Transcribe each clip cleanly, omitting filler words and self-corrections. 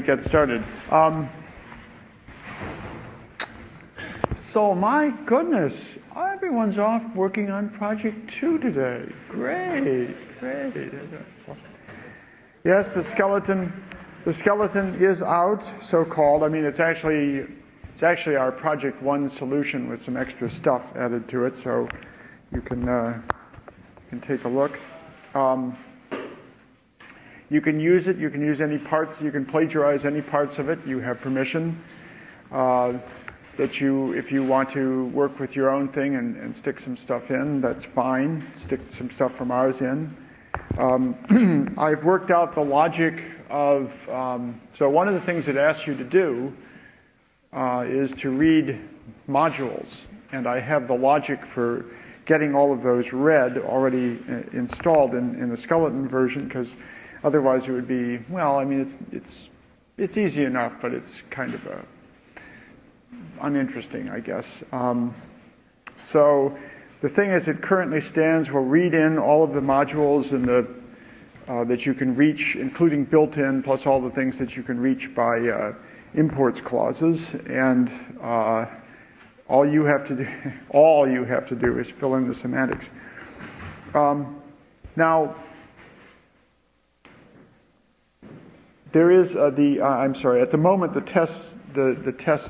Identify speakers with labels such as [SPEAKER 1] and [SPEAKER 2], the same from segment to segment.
[SPEAKER 1] get started. So my goodness, everyone's off working on project 2 today. Great. Yes, the skeleton is out, so-called. I mean, it's actually our project 1 solution with some extra stuff added to it, so you can take a look. You can use it. You can use any parts. You can plagiarize any parts of it. You have permission if you want to work with your own thing and stick some stuff in, that's fine. Stick some stuff from ours in. I've worked out the logic of, so one of the things it asks you to do is to read modules. And I have the logic for getting all of those read already installed in the skeleton version, because otherwise it would be, well, I mean, it's easy enough, but it's kind of uninteresting, I guess. So the thing as it currently stands will read in all of the modules that you can reach, including built-in, plus all the things that you can reach by imports clauses. And all you have to do is fill in the semantics. Now, there is I'm sorry. At the moment, the test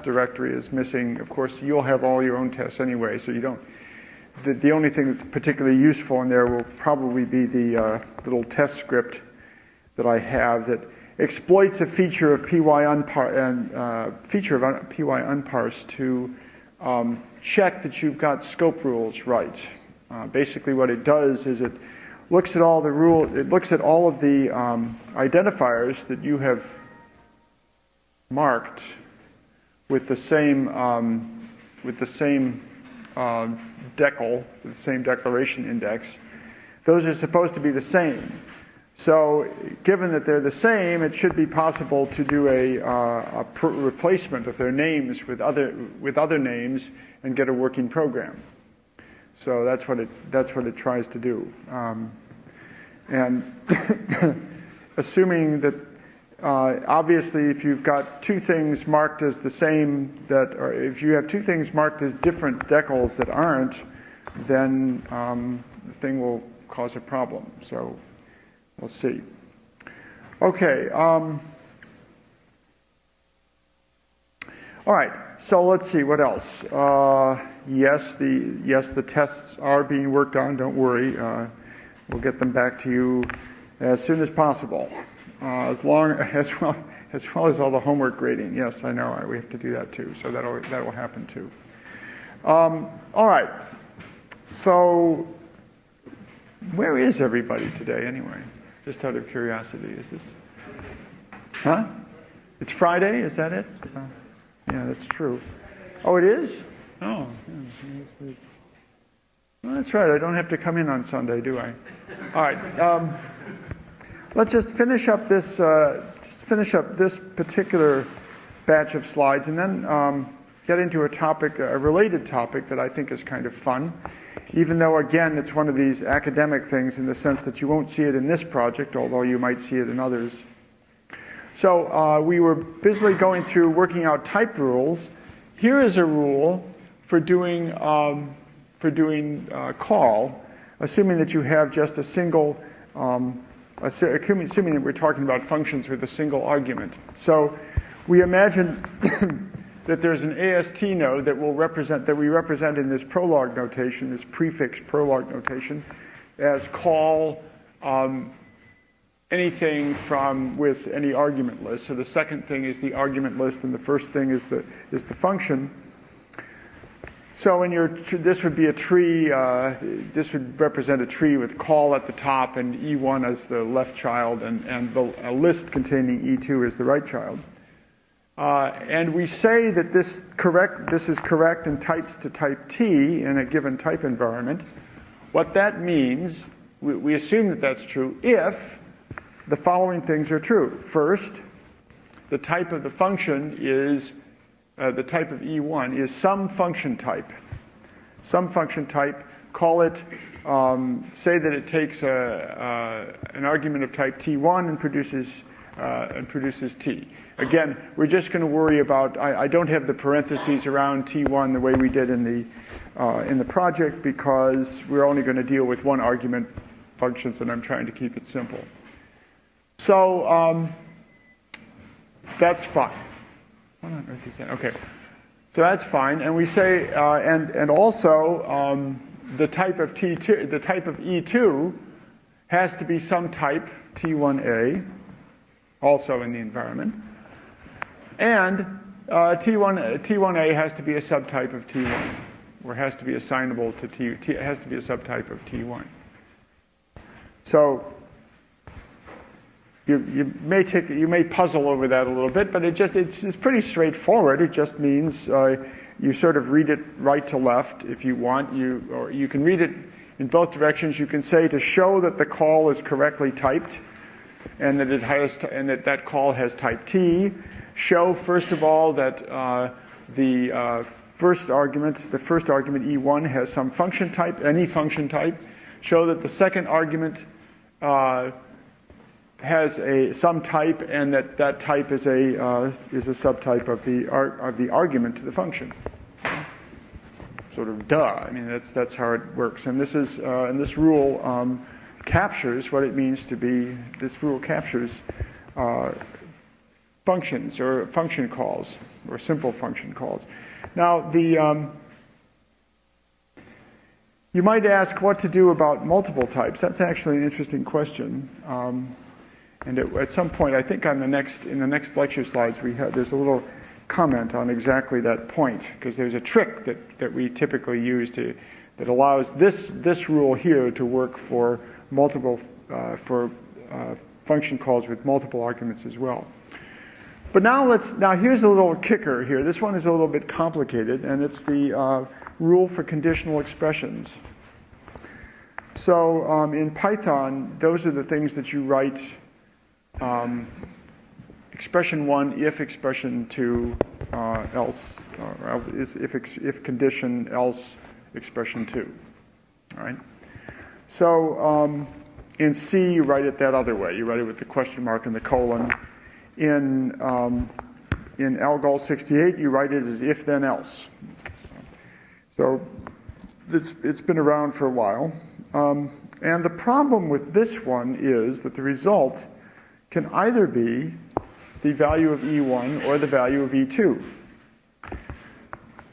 [SPEAKER 1] directory is missing. Of course, you'll have all your own tests anyway, so you don't. The only thing that's particularly useful in there will probably be the little test script that I have that exploits a feature of PyUnparse to check that you've got scope rules right. Basically, what it does is it looks at all the it looks at all of the identifiers that you have marked with the same decal, the same declaration index. Those are supposed to be the same. So, given that they're the same, it should be possible to do a replacement of their names with other names and get a working program. So that's what it tries to do. And assuming that obviously if you've got two things marked as the same or if you have two things marked as different decals that aren't, then the thing will cause a problem. So we'll see. Okay. All right. So let's see what else. Yes, the tests are being worked on. Don't worry. We'll get them back to you as soon as possible. As well as all the homework grading. Yes, I know we have to do that too. So that will happen too. All right. So where is everybody today anyway? Just out of curiosity, is this? Huh? It's Friday. Is that it? Yeah, that's true. Oh, it is? Oh, yeah. Well, that's right. I don't have to come in on Sunday, do I? All right. Let's just finish up this particular batch of slides, and then get into a related topic that I think is kind of fun. Even though, again, it's one of these academic things in the sense that you won't see it in this project, although you might see it in others. So we were busily going through working out type rules. Here is a rule for doing call, assuming that you have just a single, assuming that we're talking about functions with a single argument. So we imagine that there's an AST node that we represent in this prolog notation, this prefix prolog notation, as call anything with any argument list. So the second thing is the argument list, and the first thing is the function. So this would be a tree. This would represent a tree with call at the top and E1 as the left child, and a list containing E2 as the right child. And we say that this is correct in types to type T in a given type environment. What that means, we assume that that's true if the following things are true. First, the type of the function is, the type of E1 is some function type. Some function type, call it, say that it takes an argument of type T1 and produces T. Again, we're just going to worry about, I don't have the parentheses around T1 the way we did in the project, because we're only going to deal with one argument functions, and I'm trying to keep it simple. So that's fine. What on earth is that? Okay. So that's fine. And we say, and also the type of T2, the type of E2 has to be some type T1A, also in the environment. And T1A has to be a subtype of T1, or has to be assignable to it has to be a subtype of T1. So you may puzzle over that a little bit, but it's pretty straightforward. It just means you sort of read it right to left if you want. Or you can read it in both directions. You can say to show that the call is correctly typed, and that that call has type T. Show first of all that the first argument E1 has some function type, any function type. Show that the second argument has some type, and that type is a subtype of the argument to the function. Sort of duh. I mean that's how it works. And this rule captures what it means to be. This rule captures functions or function calls or simple function calls. Now you might ask what to do about multiple types. That's actually an interesting question. And at some point, I think in the next lecture slides, there's a little comment on exactly that point, because there's a trick that we typically use that allows this rule here to work for multiple function calls with multiple arguments as well. But now here's a little kicker here. This one is a little bit complicated, and it's the rule for conditional expressions. So in Python, those are the things that you write. Expression 1 if expression 2 else, or if condition else expression 2. All right. So in C you write it that other way. You write it with the question mark and the colon. In Algol 68 you write it as if then else. So it's been around for a while. And the problem with this one is that the result can either be the value of E1 or the value of E2.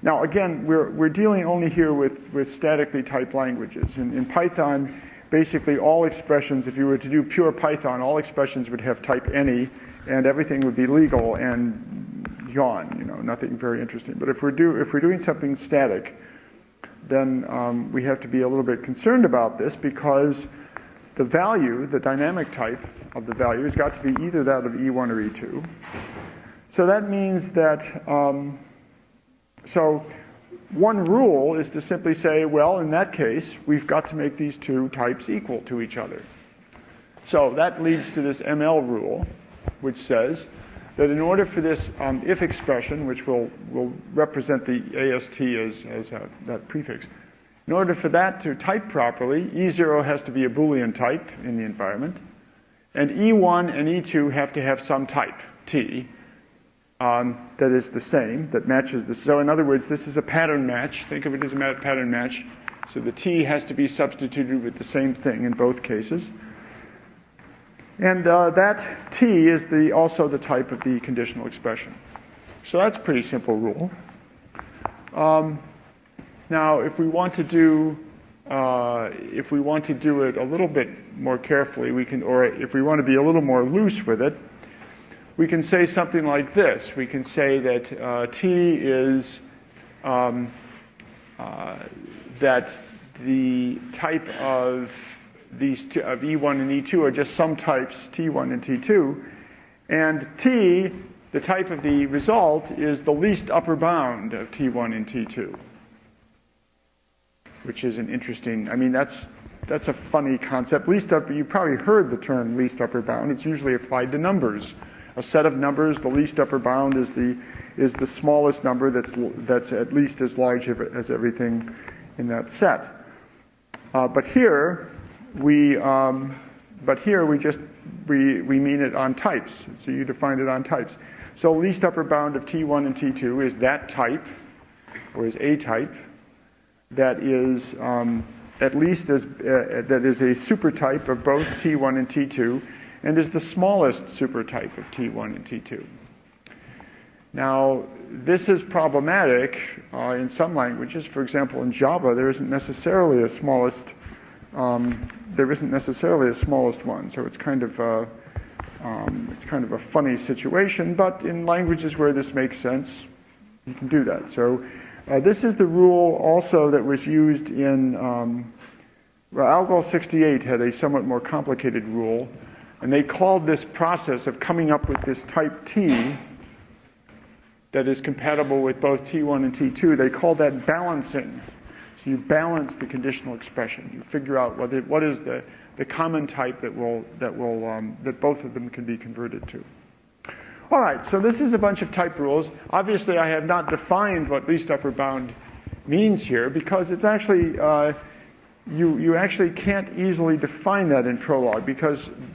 [SPEAKER 1] Now, again, we're dealing only here with statically typed languages. In Python, basically all expressions, if you were to do pure Python, all expressions would have type any, and everything would be legal and yawn, nothing very interesting. But if we're doing something static, then we have to be a little bit concerned about this, because the value, the dynamic type of the value, has got to be either that of E1 or E2. So that means that, so one rule is to simply say, well, in that case, we've got to make these two types equal to each other. So that leads to this ML rule, which says that in order for this if expression, which will represent the AST as that prefix, in order for that to type properly, E0 has to be a Boolean type in the environment, and E1 and E2 have to have some type, T, that is the same, that matches this. So in other words, this is a pattern match. Think of it as a pattern match. So the T has to be substituted with the same thing in both cases. And that T is also the type of the conditional expression. So that's a pretty simple rule. Now, if we want to do it a little bit more carefully, we can, or if we want to be a little more loose with it, we can say something like this. We can say that T is that the type of these two, of E1 and E2 are just some types, T1 and T2, and T, the type of the result, is the least upper bound of T1 and T2. Which is an interesting, I mean, that's a funny concept. You probably heard the term least upper bound. It's usually applied to numbers. A set of numbers, the least upper bound is the smallest number that's at least as large as everything in that set. But here we just we mean it on types. So you define it on types. So least upper bound of T1 and T2 is that type, or is a type, that is at least that is a supertype of both T1 and T2, and is the smallest supertype of T1 and T2. Now, this is problematic in some languages. For example, in Java, there isn't necessarily a smallest one, so it's kind of a funny situation. But in languages where this makes sense, you can do that. So this is the rule also that was used in Algol 68 had a somewhat more complicated rule, and they called this process of coming up with this type T that is compatible with both T1 and T2, they call that balancing. So you balance the conditional expression. You figure out what is the common type that both of them can be converted to. All right, so this is a bunch of type rules. Obviously, I have not defined what least upper bound means here, because it's actually you actually can't easily define that in Prolog,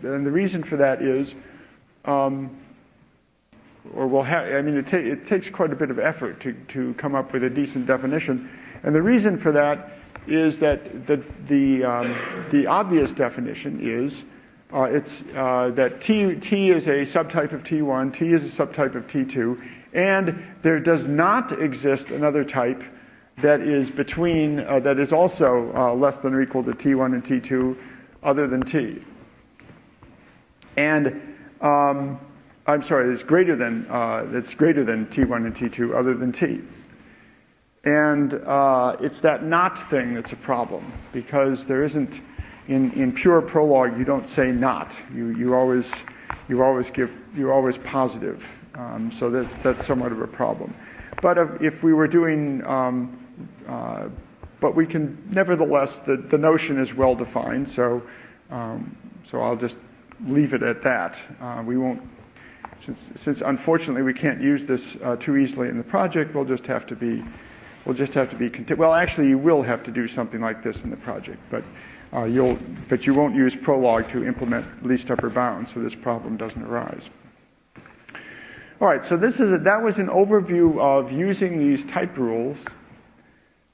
[SPEAKER 1] and the reason for that is. It takes quite a bit of effort to come up with a decent definition, and the reason for that is that the obvious definition is that T is a subtype of T1, T is a subtype of T2, and there does not exist another type that is between that is also less than or equal to T1 and T2, other than T. And I'm sorry, that's greater than T1 and T2 other than T. And it's that not thing that's a problem, because there isn't, in pure Prolog, you don't say not. You always positive. So that's somewhat of a problem. But if we were doing, but we can, nevertheless, the notion is well defined, so I'll just leave it at that. We won't, since unfortunately we can't use this too easily in the project, we'll just have to be well, actually you will have to do something like this in the project, but you won't use Prolog to implement least upper bound, so this problem doesn't arise. All right, so that was an overview of using these type rules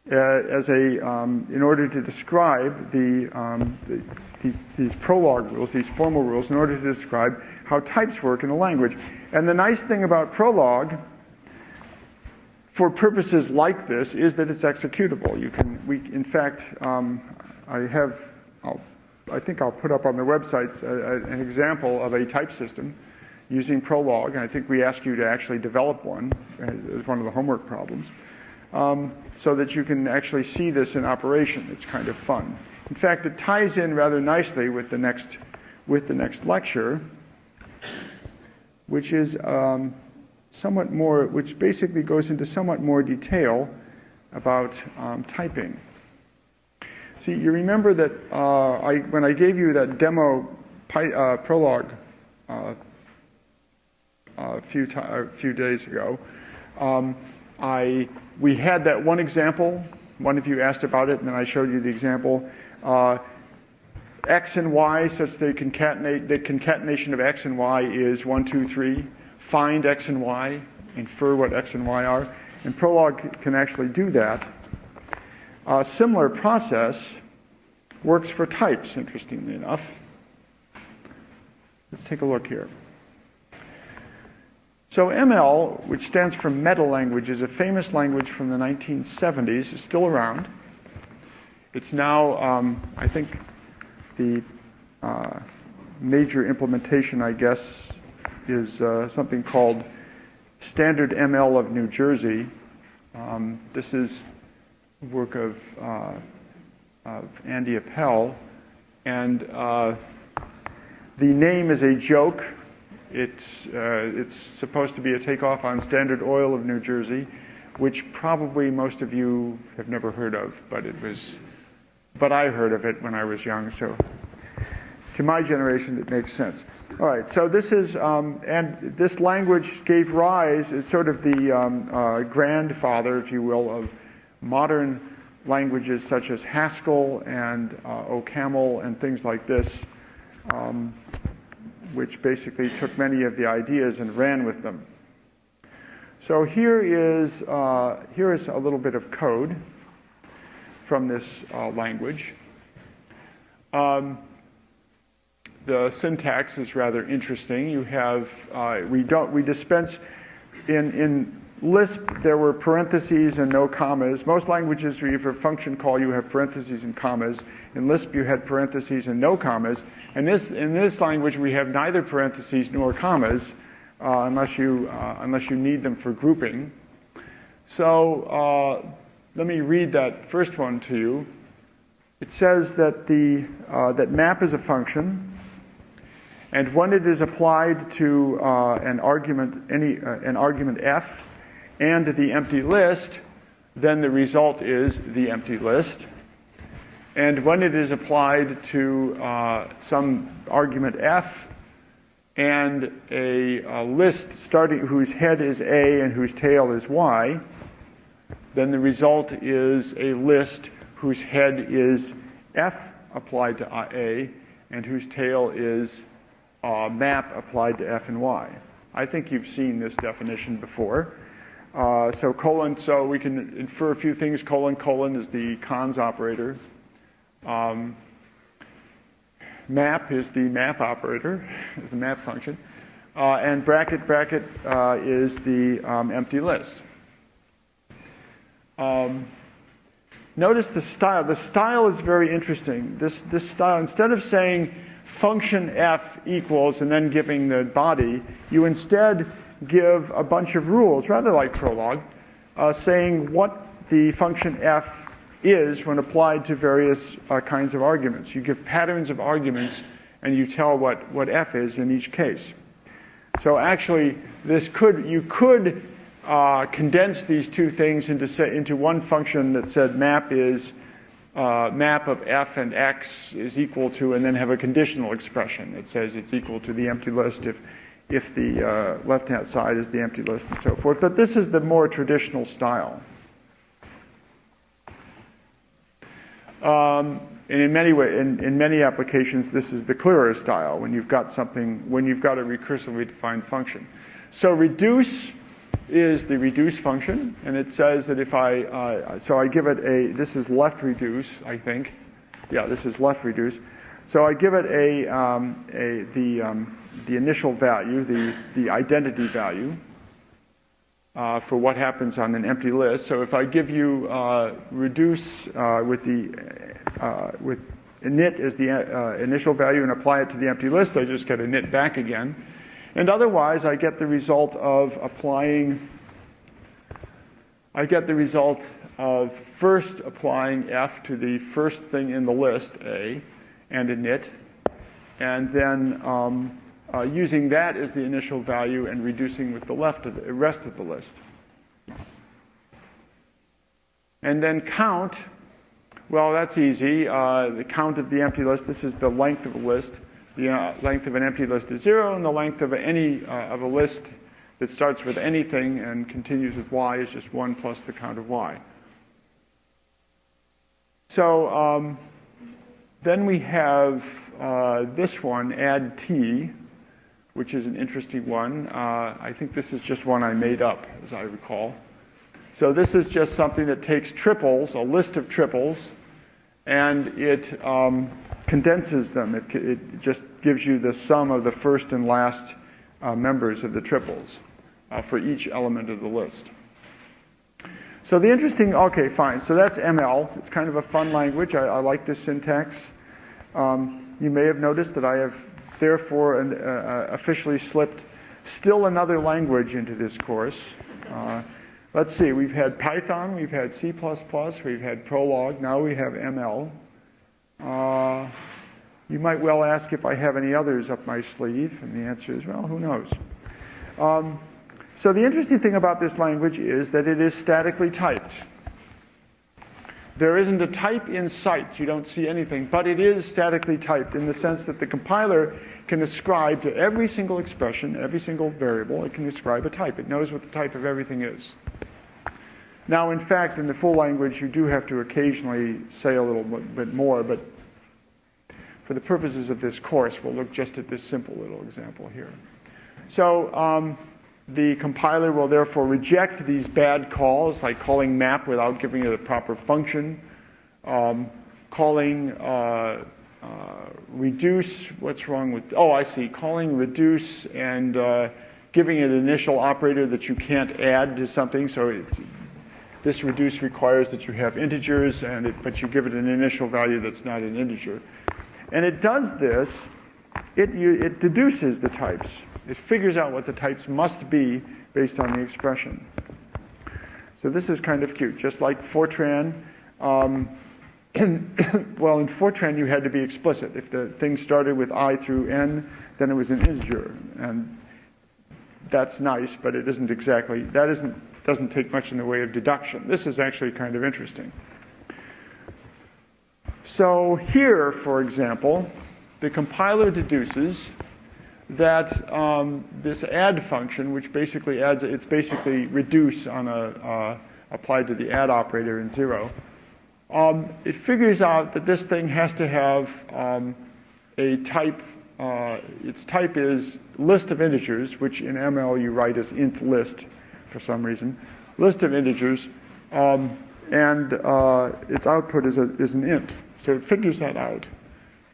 [SPEAKER 1] in order to describe these Prolog rules, these formal rules, in order to describe how types work in a language. And the nice thing about Prolog, for purposes like this, is that it's executable. In fact, I think I'll put up on the websites an example of a type system using Prolog, and I think we ask you to actually develop one as one of the homework problems, so that you can actually see this in operation. It's kind of fun. In fact, it ties in rather nicely with the next lecture, which is which basically goes into somewhat more detail about typing. See, you remember that when I gave you that demo Prolog a few days ago, we had that one example. One of you asked about it, and then I showed you the example. X and Y, such the concatenation of X and Y is 1, 2, 3. Find X and Y, infer what X and Y are. And Prolog can actually do that. A similar process works for types, interestingly enough. Let's take a look here. So ML, which stands for meta language, is a famous language from the 1970s. It's still around. It's now, I think, the major implementation, I guess, is something called Standard ML of New Jersey. This is work of Andy Appel, and the name is a joke. It's supposed to be a takeoff on Standard Oil of New Jersey, which probably most of you have never heard of, but I heard of it when I was young, so to my generation it makes sense. All right, so this is, and this language gave rise, is sort of the grandfather, if you will, of modern languages such as Haskell and OCaml and things like this. which basically took many of the ideas and ran with them. So here is a little bit of code from this language. The syntax is rather interesting. You have we dispense in Lisp. There were parentheses and no commas. Most languages, where you have a function call, you have parentheses and commas. In Lisp, you had parentheses and no commas. And in this language, we have neither parentheses nor commas, unless you need them for grouping. So let me read that first one to you. It says that that map is a function. And when it is applied to an argument f and the empty list, then the result is the empty list. And when it is applied to some argument f and a list whose head is A and whose tail is Y, then the result is a list whose head is F applied to A and whose tail is map applied to F and Y. I think you've seen this definition before. So we can infer a few things. : is the cons operator. Map is the map operator, the map function. And bracket is the empty list. Notice the style. The style is very interesting. This style, instead of saying function f equals and then giving the body, you instead give a bunch of rules, rather like Prolog, saying what the function f is when applied to various kinds of arguments. You give patterns of arguments and you tell what f is in each case. So actually, you could condense these two things into one function that said map is map of f and x is equal to, and then have a conditional expression that says it's equal to the empty list if the left-hand side is the empty list and so forth. But this is the more traditional style. And in many applications, this is the clearer style when you've got a recursively defined function. So reduce is the reduce function, and it says that if I give it this is left reduce, I think. Yeah, this is left reduce. So I give it the initial value, the identity value for what happens on an empty list. So if I give you reduce with init as the initial value and apply it to the empty list, I just get init back again. And otherwise, I get the result of first applying f to the first thing in the list, A, and init, and then using that as the initial value and reducing with the rest of the list. And then count, well, that's easy. The count of the empty list, this is the length of a list. The length of an empty list is 0, and the length of of a list that starts with anything and continues with y is just 1 plus the count of y. So then we have this one, add t, which is an interesting one. I think this is just one I made up, as I recall. So this is just something that takes triples, a list of triples, and it condenses them. It just gives you the sum of the first and last members of the triples for each element of the list. So the interesting, okay, fine. So that's ML. It's kind of a fun language. I like this syntax. You may have noticed that I have therefore officially slipped still another language into this course. Let's see, we've had Python, we've had C++, we've had Prolog, now we have ML. You might well ask if I have any others up my sleeve, and the answer is, well, who knows? So the interesting thing about this language is that it is statically typed. There isn't a type in sight, you don't see anything, but it is statically typed in the sense that the compiler can ascribe to every single expression, every single variable, it can ascribe a type. It knows what the type of everything is. Now, in fact, in the full language, you do have to occasionally say a little bit more, but for the purposes of this course, we'll look just at this simple little example here. So the compiler will therefore reject these bad calls, like calling map without giving it a proper function, calling reduce, what's wrong with, oh, I see, calling reduce and giving it an initial operator that you can't add to something. So this reduce requires that you have integers, but you give it an initial value that's not an integer. And it does this, it deduces the types. It figures out what the types must be based on the expression. So this is kind of cute, just like Fortran. Well, in Fortran you had to be explicit. If the thing started with I through n, then it was an integer. And that's nice, but it isn't exactly, doesn't take much in the way of deduction. This is actually kind of interesting. So here, for example, the compiler deduces that this add function, which basically adds, it's basically reduce on applied to the add operator in 0. It figures out that this thing has to have a type. Its type is list of integers, which in ML you write as int list for some reason. List of integers, and its output is an int. So it figures that out.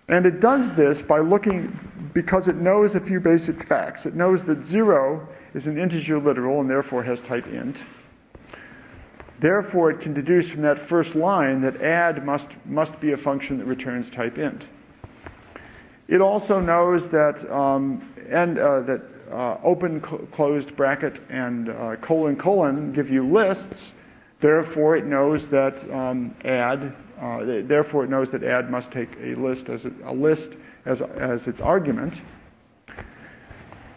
[SPEAKER 1] And it does this by looking, because it knows a few basic facts. It knows that 0 is an integer literal and therefore has type int. Therefore, it can deduce from that first line that add must be a function that returns type int. It also knows that open, closed bracket, and colon give you lists. Therefore, it knows that add must take a list as its argument.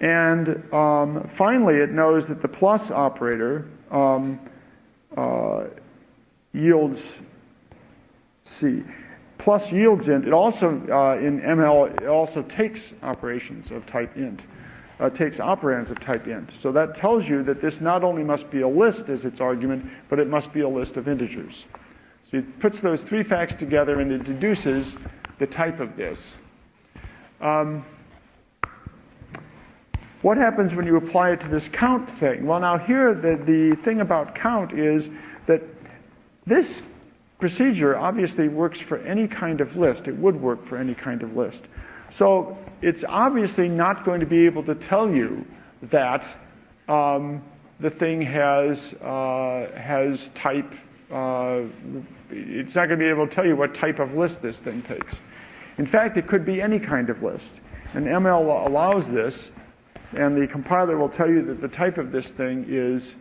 [SPEAKER 1] And finally, it knows that the plus operator yields C. Plus yields int. It also in ML it also takes operations of type int. Takes operands of type int. So that tells you that this not only must be a list as its argument, but it must be a list of integers. So it puts those three facts together and it deduces the type of this. What happens when you apply it to this count thing? Well, now here the thing about count is that this procedure obviously works for any kind of list. It would work for any kind of list. So it's obviously not going to be able to tell you that the thing has type. It's not going to be able to tell you what type of list this thing takes. In fact, it could be any kind of list. And ML allows this, and the compiler will tell you that the type of this thing is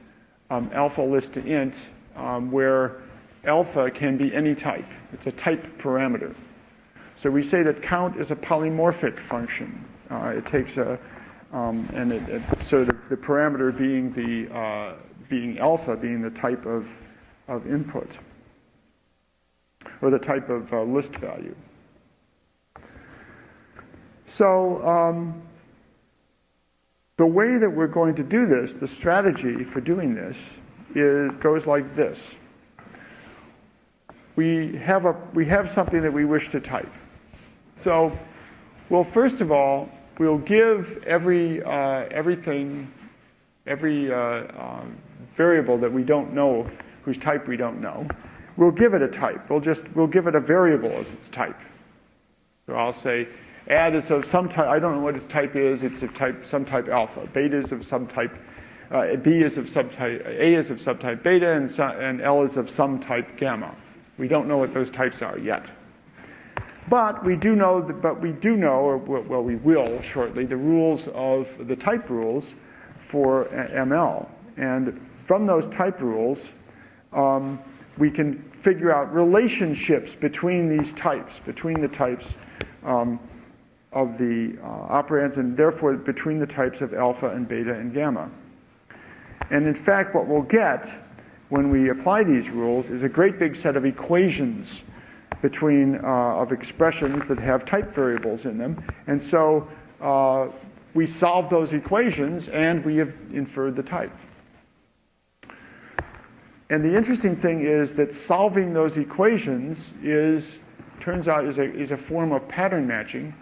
[SPEAKER 1] alpha list to int, where alpha can be any type. It's a type parameter. So we say that count is a polymorphic function. It takes and it sort of the parameter being alpha, being the type of input, or the type of list value. So the way that we're going to do this, the strategy for doing this, goes like this. We have something that we wish to type. So, well, first of all, we'll give every variable that we don't know, whose type we don't know, we'll give it a type. We'll give it a variable as its type. So I'll say add is of some type. I don't know what its type is. It's of some type alpha. Beta is of some type. B is of subtype. A is of subtype beta, and L is of some type gamma. We don't know what those types are yet. But we do know, or well, we will shortly, the rules of the type rules for ML. And from those type rules, we can figure out relationships between these types, between the types of the operands, and therefore between the types of alpha and beta and gamma. And in fact, what we'll get when we apply these rules is a great big set of equations between of expressions that have type variables in them. And so we solve those equations and we have inferred the type. And the interesting thing is that solving those equations is turns out is a form of pattern matching.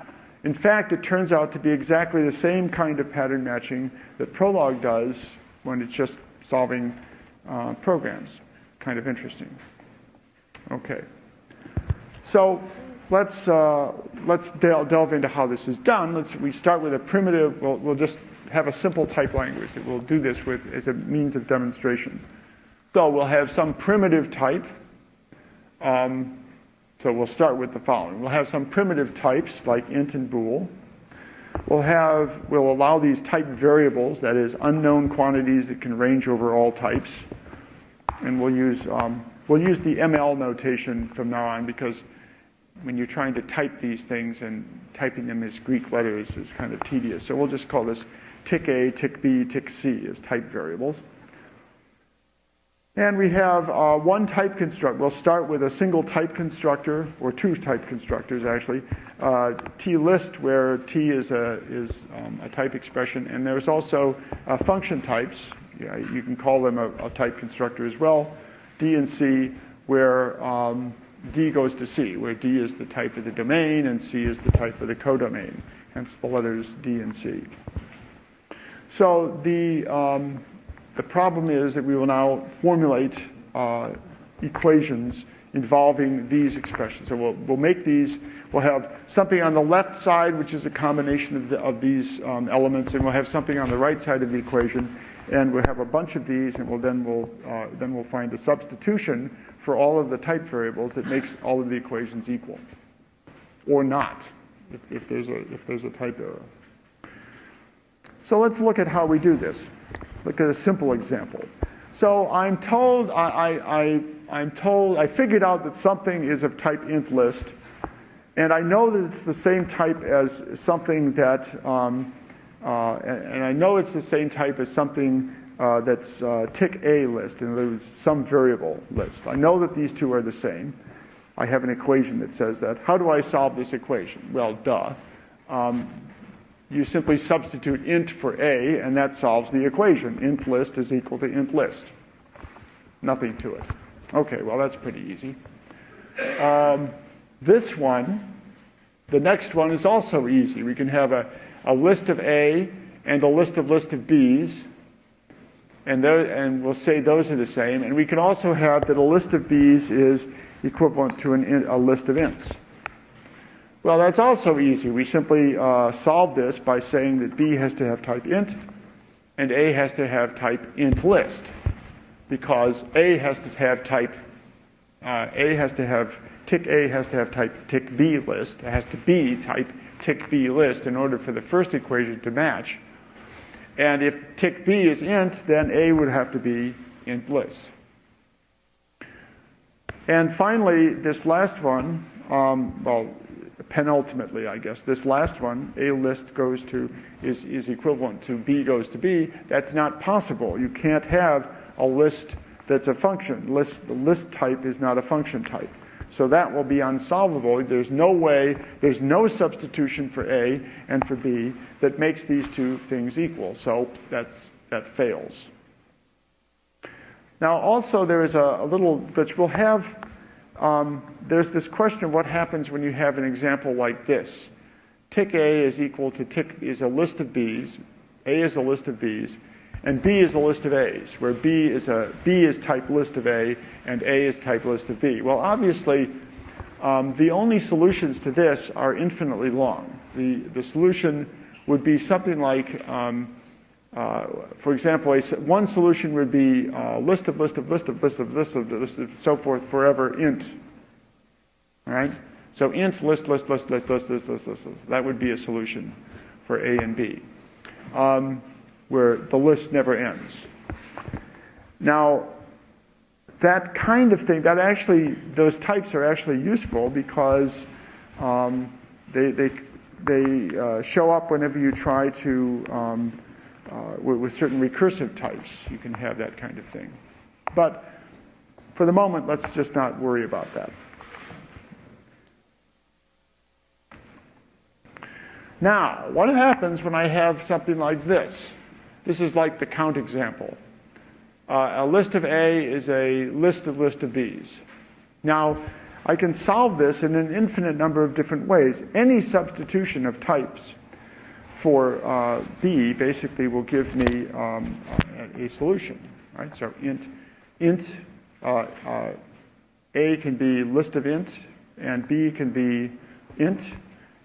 [SPEAKER 1] In fact, it turns out to be exactly the same kind of pattern matching that Prolog does when it's just solving programs. Kind of interesting. Okay. So let's delve into how this is done. We start with a primitive. We'll just have a simple type language that we'll do this with as a means of demonstration. So we'll have some primitive type. So we'll start with the following. We'll have some primitive types like int and bool. We'll allow these type variables, that is, unknown quantities that can range over all types. And we'll use the ML notation from now on, because when you're trying to type these things and typing them as Greek letters is kind of tedious. So we'll just call this tick A, tick B, tick C as type variables. And we have one type constructor. We'll start with a single type constructor, or two type constructors actually. T-list, where T is a type expression, and there's also function types. Yeah, you can call them a type constructor as well. D and C, where D goes to C, where D is the type of the domain and C is the type of the codomain. Hence the letters D and C. So the problem is that we will now formulate equations involving these expressions. So we'll make these. We'll have something on the left side, which is a combination of these elements, and we'll have something on the right side of the equation, and we'll have a bunch of these, and we'll find a substitution for all of the type variables that makes all of the equations equal, or not, if there's a type error. So let's look at how we do this. Look at a simple example. So I'm told I figured out that something is of type int list, and I know that it's the same type as something that, and I know it's the same type as something that's tick A list, in other words, some variable list. I know that these two are the same. I have an equation that says that. How do I solve this equation? Well, duh. You simply substitute int for A, and that solves the equation. Int list is equal to int list. Nothing to it. Okay, well, that's pretty easy. This one, the next one is also easy. We can have a list of A and a list of Bs, and we'll say those are the same. And we can also have that a list of Bs is equivalent to a list of ints. Well, that's also easy. We simply solve this by saying that B has to have type int, and A has to have type int list, because A has to have type tick A has to have type tick B list. It has to be type tick B list in order for the first equation to match. And if tick B is int, then A would have to be int list. And finally, this last one, penultimately, I guess, this last one, A list is equivalent to B goes to B. That's not possible. You can't have a list that's a function. The list type is not a function type. So that will be unsolvable. There's no way, there's no substitution for A and for B that makes these two things equal. So that fails. Now also there is a little glitch. We'll have, there's this question of what happens when you have an example like this. Tick A is equal to is a list of Bs, A is a list of Bs, and B is a list of A's, where B is type list of A and A is type list of B. Well, obviously, the only solutions to this are infinitely long. The solution would be something like, for example, one solution would be list of so forth forever int. All right? So int list. That would be a solution for A and B, where the list never ends. Now, that kind of thing, those types are actually useful because they show up whenever you try to, with certain recursive types, you can have that kind of thing. But for the moment, let's just not worry about that. Now, what happens when I have something like this? This is like the count example. A list of A is a list of Bs. Now, I can solve this in an infinite number of different ways. Any substitution of types for B basically will give me a solution, right? So int A can be list of int, and B can be int.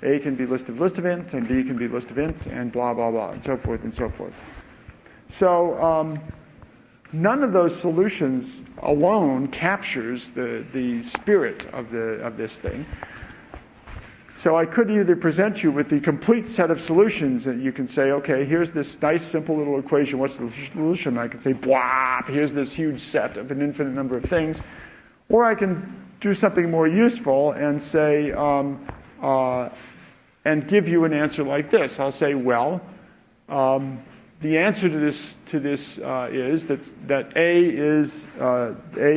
[SPEAKER 1] A can be list of int, and B can be list of int, and blah, blah, blah, and so forth and so forth. So none of those solutions alone captures the spirit of this thing. So I could either present you with the complete set of solutions that you can say, okay, here's this nice simple little equation, what's the solution? I can say, blah, here's this huge set of an infinite number of things. Or I can do something more useful and say, and give you an answer like this. I'll say, well, the answer to this is that A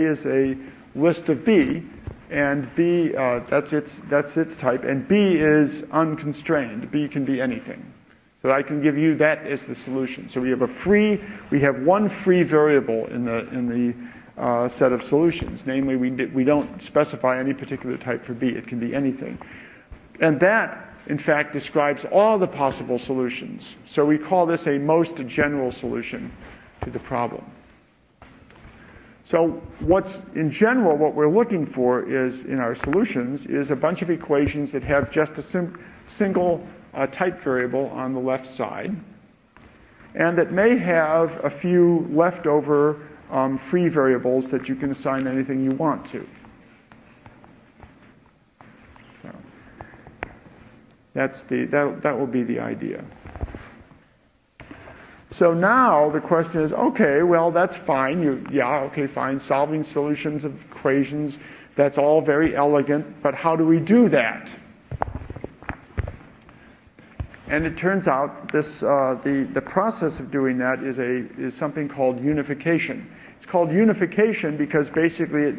[SPEAKER 1] is a list of B, and B that's its type, and B is unconstrained. B can be anything. So I can give you that as the solution. So we have one free variable in the set of solutions. Namely, we don't specify any particular type for B. It can be anything, and that, in fact, describes all the possible solutions. So we call this a most general solution to the problem. So in general, what we're looking for is, in our solutions, is a bunch of equations that have just a single type variable on the left side, and that may have a few leftover free variables that you can assign anything you want to. So that will be the idea. So now the question is, okay, well, that's fine. Fine. Solving solutions of equations, that's all very elegant, but how do we do that? And it turns out this the process of doing that is something called unification. It's called unification because basically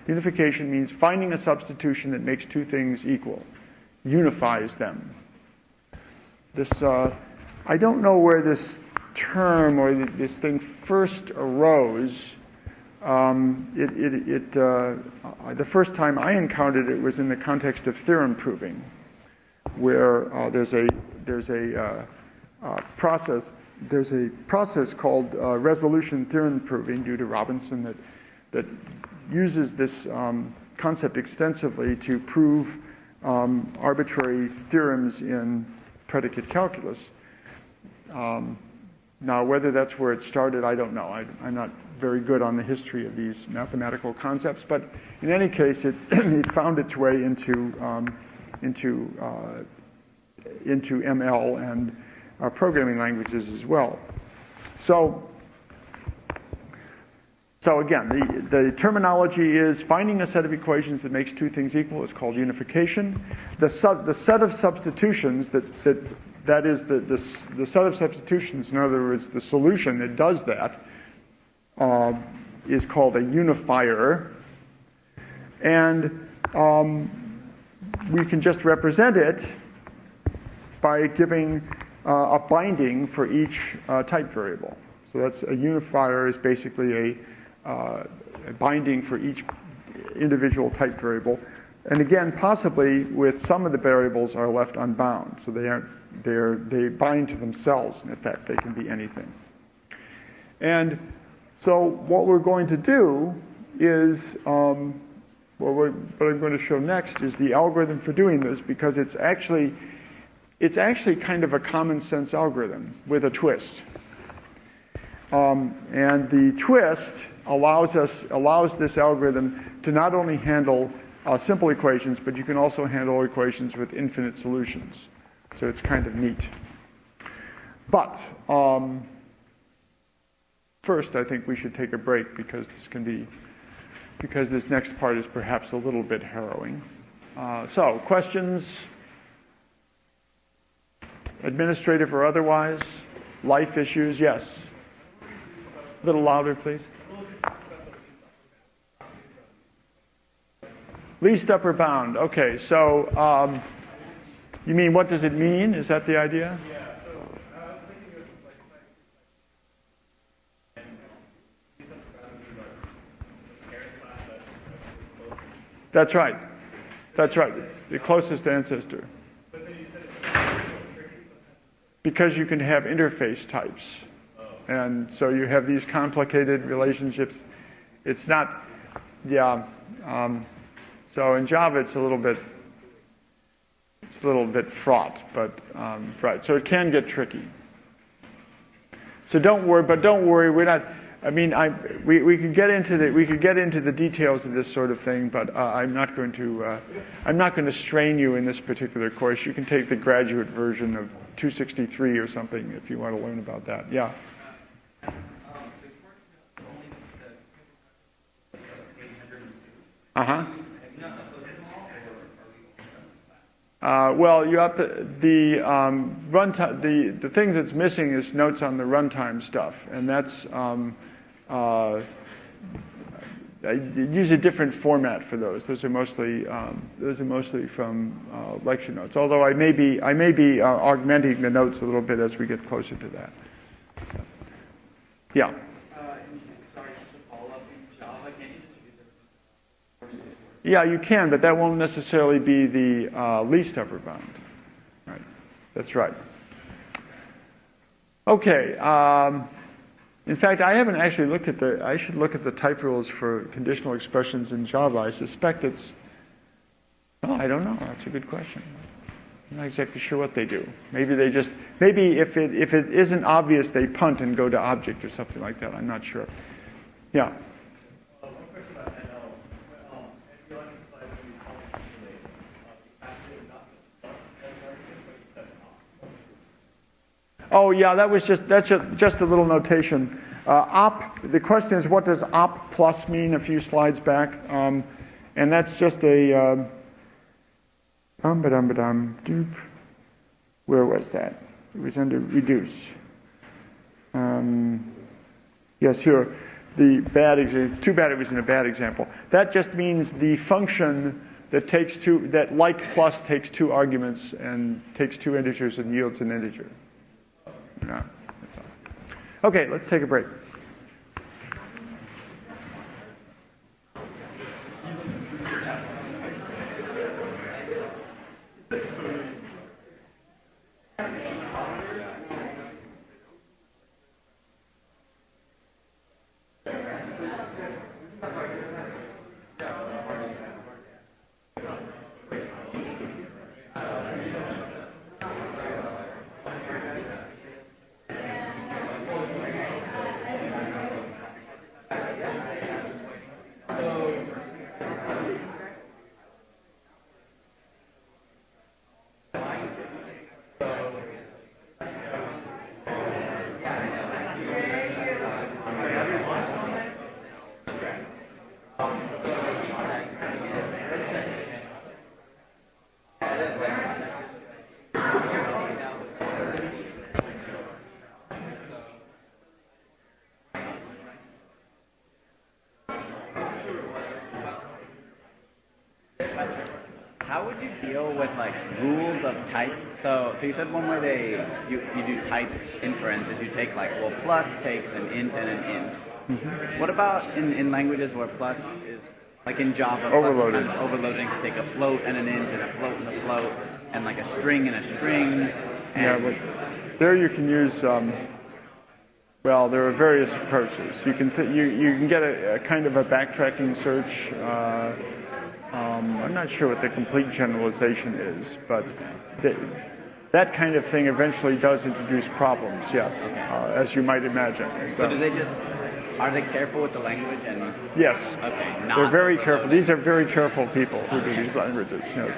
[SPEAKER 1] unification means finding a substitution that makes two things equal, unifies them. I don't know where this term or this thing first arose. The first time I encountered it was in the context of theorem proving, where there's a process called resolution theorem proving due to Robinson that uses this concept extensively to prove arbitrary theorems in predicate calculus. Now, whether that's where it started, I don't know. I'm not very good on the history of these mathematical concepts, but in any case, it found its way into ML and programming languages as well. So again, the terminology is finding a set of equations that makes two things equal is called unification. The set of substitutions that is the set of substitutions, in other words, the solution that does that, is called a unifier. And we can just represent it by giving a binding for each type variable. So that's a unifier is basically a binding for each individual type variable. And again, possibly with some of the variables are left unbound, so they bind to themselves. In effect, they can be anything. And so what we're going to do is, what I'm going to show next is the algorithm for doing this, because it's actually kind of a common sense algorithm with a twist. And the twist allows this algorithm to not only handle simple equations, but you can also handle equations with infinite solutions. So it's kind of neat. But first, I think we should take a break because this next part is perhaps a little bit harrowing. So questions, administrative or otherwise, life issues? Yes. A little louder, please. Least upper bound. Okay, so you mean what does it mean? Is that the idea?
[SPEAKER 2] Yeah, so I was thinking of least upper bound would be the parent class that is closest to
[SPEAKER 1] That's right. That's right. The closest ancestor.
[SPEAKER 2] But then you said it's a little tricky sometimes.
[SPEAKER 1] Because you can have interface types. And so you have these complicated relationships. It's not, yeah. So in Java, it's a little bit fraught, but right. So it can get tricky. So don't worry. We're not. I mean, we could get into the details of this sort of thing, but I'm not going to strain you in this particular course. You can take the graduate version of 263 or something if you want to learn about that. Yeah. Uh-huh. Well, you have the runtime. The things that's missing is notes on the runtime stuff, and that's I use a different format for those. Those are mostly from lecture notes. Although I may be augmenting the notes a little bit as we get closer to that. So, yeah.
[SPEAKER 3] Sorry, just to follow up in Java, can't you just use it?
[SPEAKER 1] Yeah, you can, but that won't necessarily be the least upper bound. Right. That's right. Okay. In fact, I haven't actually looked at I should look at the type rules for conditional expressions in Java. I suspect it's. Oh, I don't know. That's a good question. I'm not exactly sure what they do. Maybe if it isn't obvious, they punt and go to object or something like that. I'm not sure. Yeah.
[SPEAKER 2] One question about NL. If you're on the slide when you call it calculate, you asked it not just plus as an argument, but you said op plus.
[SPEAKER 1] Oh yeah, that's just a little notation. The question is, what does op plus mean? A few slides back, and that's just a. Where was that? It was under reduce. Yes, here. The bad example. Too bad it was in a bad example. That just means the function that like plus takes two arguments and takes two integers and yields an integer. No, that's all. Okay, let's take a break.
[SPEAKER 3] How would you deal with like rules of types? So you said one way you do type inference is you take like, well, plus takes an int and an int. Mm-hmm. What about in languages where plus is like in Java, plus is kind of overloading to take a float and an int and a float and a float and like a string and a string.
[SPEAKER 1] Yeah, but there you can use. Well, there are various approaches. You can get a kind of a backtracking search. I'm not sure what the complete generalization is, but that kind of thing eventually does introduce problems, yes, as you might imagine.
[SPEAKER 3] So are they careful with the language? And
[SPEAKER 1] yes,
[SPEAKER 3] okay,
[SPEAKER 1] they're very careful. These are very careful people who do these languages, yes.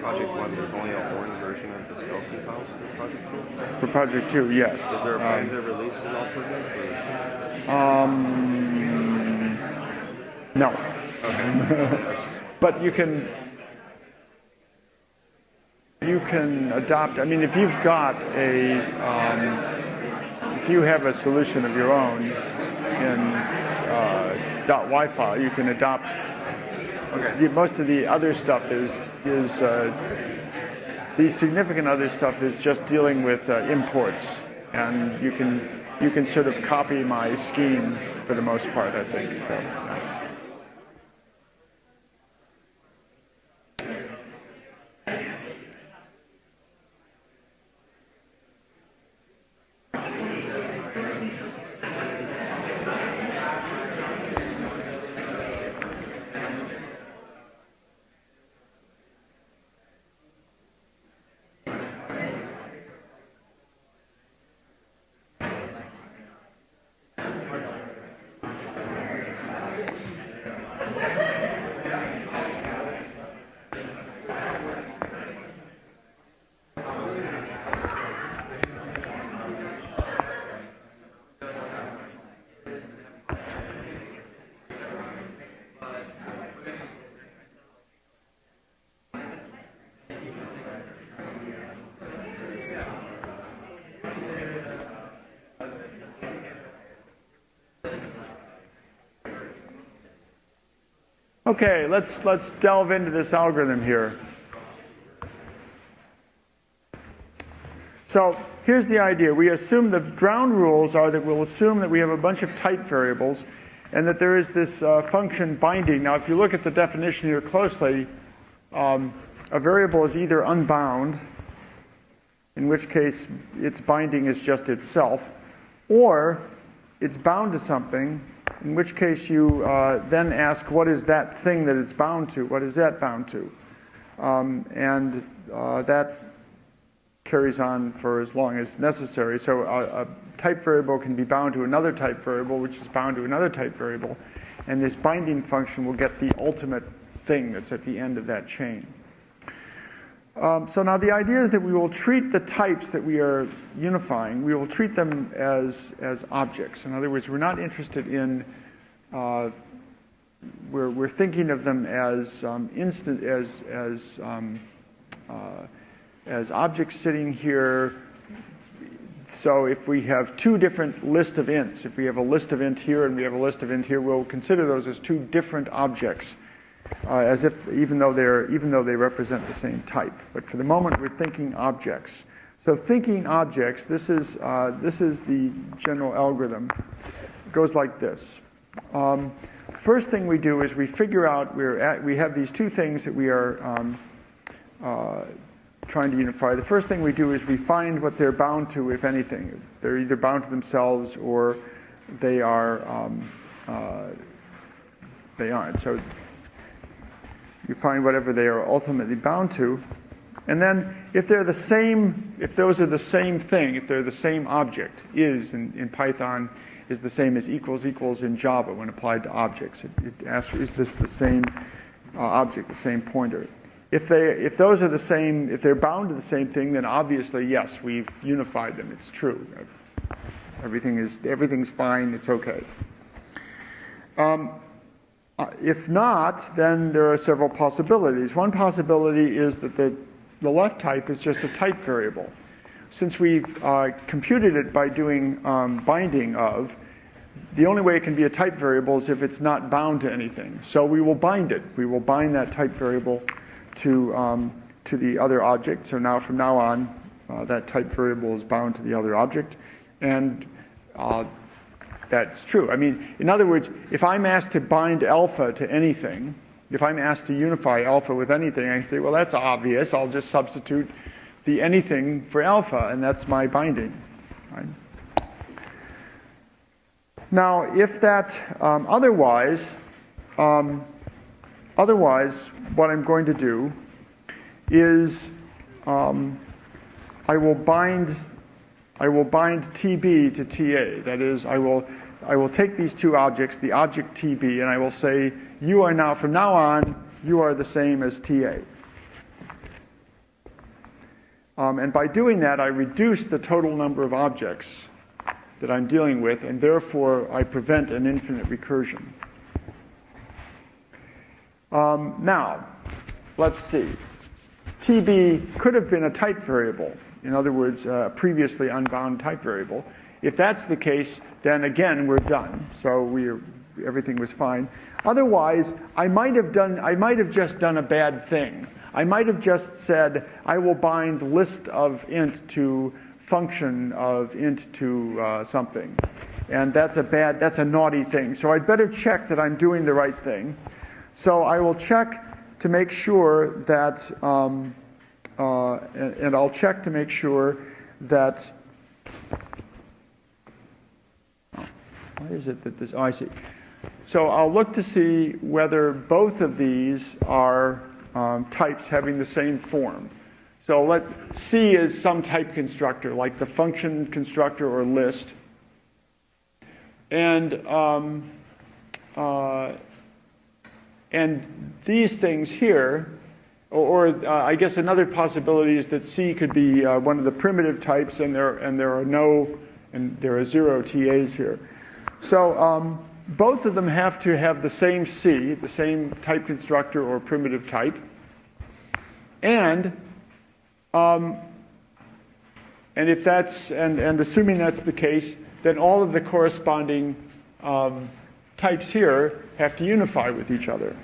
[SPEAKER 4] Project 1, there's only a horn version of the skeleton files for Project 2?
[SPEAKER 1] For Project 2, yes.
[SPEAKER 4] Is there a plan to release an alternative?
[SPEAKER 1] No.
[SPEAKER 4] Okay.
[SPEAKER 1] But you can adopt. I mean, if you've got if you have a solution of your own in .Wi-Fi, you can adopt.
[SPEAKER 4] Okay.
[SPEAKER 1] Most of the other stuff is the significant other stuff is just dealing with imports, and you can sort of copy my scheme for the most part, I think. So. Yeah. Okay, let's delve into this algorithm here. So here's the idea. We assume the ground rules are that we'll assume that we have a bunch of type variables and that there is this function binding. Now, if you look at the definition here closely, a variable is either unbound, in which case its binding is just itself, or it's bound to something, in which case you then ask, what is that thing that it's bound to? What is that bound to? That carries on for as long as necessary. So a type variable can be bound to another type variable, which is bound to another type variable. And this binding function will get the ultimate thing that's at the end of that chain. So now the idea is that we will treat the types that we are unifying, we will treat them as objects. In other words, we're not interested in, we're thinking of them as as objects sitting here. So if we have two different lists of ints, if we have a list of int here and we have a list of int here, we'll consider those as two different objects. As if even though they represent the same type, but for the moment we're thinking objects. So thinking objects, this is the general algorithm. It goes like this. First thing we do is we figure out we have these two things that we are trying to unify. The first thing we do is we find what they're bound to, if anything. They're either bound to themselves or they are they aren't. So you find whatever they are ultimately bound to. And then if they're the same, if those are the same thing, if they're the same object, is in Python is the same as equals in Java when applied to objects. It asks, is this the same object, the same pointer? If those are the same, if they're bound to the same thing, then obviously, yes, we've unified them. It's true. Everything's fine. It's okay. If not, then there are several possibilities. One possibility is that the left type is just a type variable. Since we've computed it by doing binding of, the only way it can be a type variable is if it's not bound to anything. So we will bind it. We will bind that type variable to the other object. So now from now on, that type variable is bound to the other object. And that's true. I mean, in other words, if I'm asked to bind alpha to anything, if I'm asked to unify alpha with anything, I can say, well, that's obvious. I'll just substitute the anything for alpha, and that's my binding. Right? Now, if that otherwise, what I'm going to do is I will bind TB to TA. That is, I will take these two objects, the object TB, and I will say, you are now, from now on, you are the same as TA. And by doing that, I reduce the total number of objects that I'm dealing with, and therefore I prevent an infinite recursion. Now, let's see. TB could have been a type variable. In other words, a previously unbound type variable. If that's the case, then again, we're done. So everything was fine. Otherwise, I might have just done a bad thing. I might have just said, I will bind list of int to function of int to something. And that's a naughty thing. So I'd better check that I'm doing the right thing. So I will check to make sure that, and I'll check to make sure that, why is it that this, I see. So I'll look to see whether both of these are types having the same form. So C is some type constructor, like the function constructor or list. And these things here, or I guess another possibility is that C could be one of the primitive types, and there are 0 TAs here. So both of them have to have the same C, the same type constructor or primitive type, and if that's and assuming that's the case, then all of the corresponding types here have to unify with each other.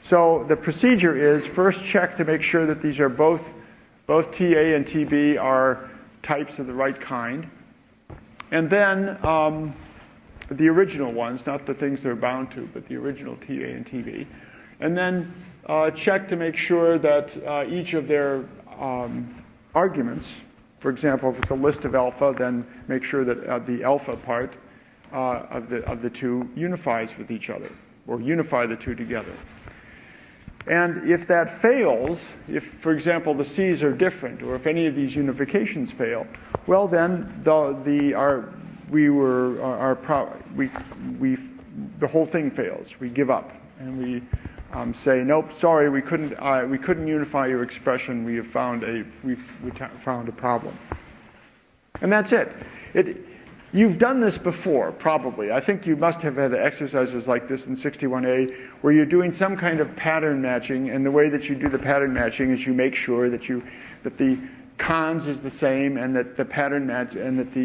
[SPEAKER 1] So the procedure is first check to make sure that these are both TA and TB are types of the right kind, and then the original ones, not the things they're bound to, but the original TA and TB, and then check to make sure that each of their arguments, for example, if it's a list of alpha, then make sure that the alpha part of the two unifies with each other, or unify the two together. And if that fails, if, for example, the C's are different, or if any of these unifications fail, well, then the whole thing fails. We give up, and we say, nope, sorry, we couldn't unify your expression. We found a problem, and that's it. You've done this before, probably. I think you must have had exercises like this in 61A, where you're doing some kind of pattern matching, and the way that you do the pattern matching is you make sure that the cons is the same, and that the pattern match, and that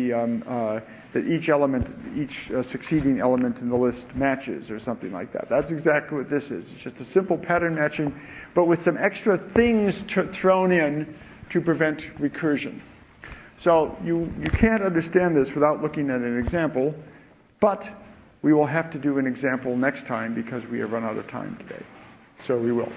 [SPEAKER 1] each succeeding element in the list matches, or something like that. That's exactly what this is. It's just a simple pattern matching, but with some extra things thrown in to prevent recursion. So you can't understand this without looking at an example, but we will have to do an example next time because we have run out of time today. So we will.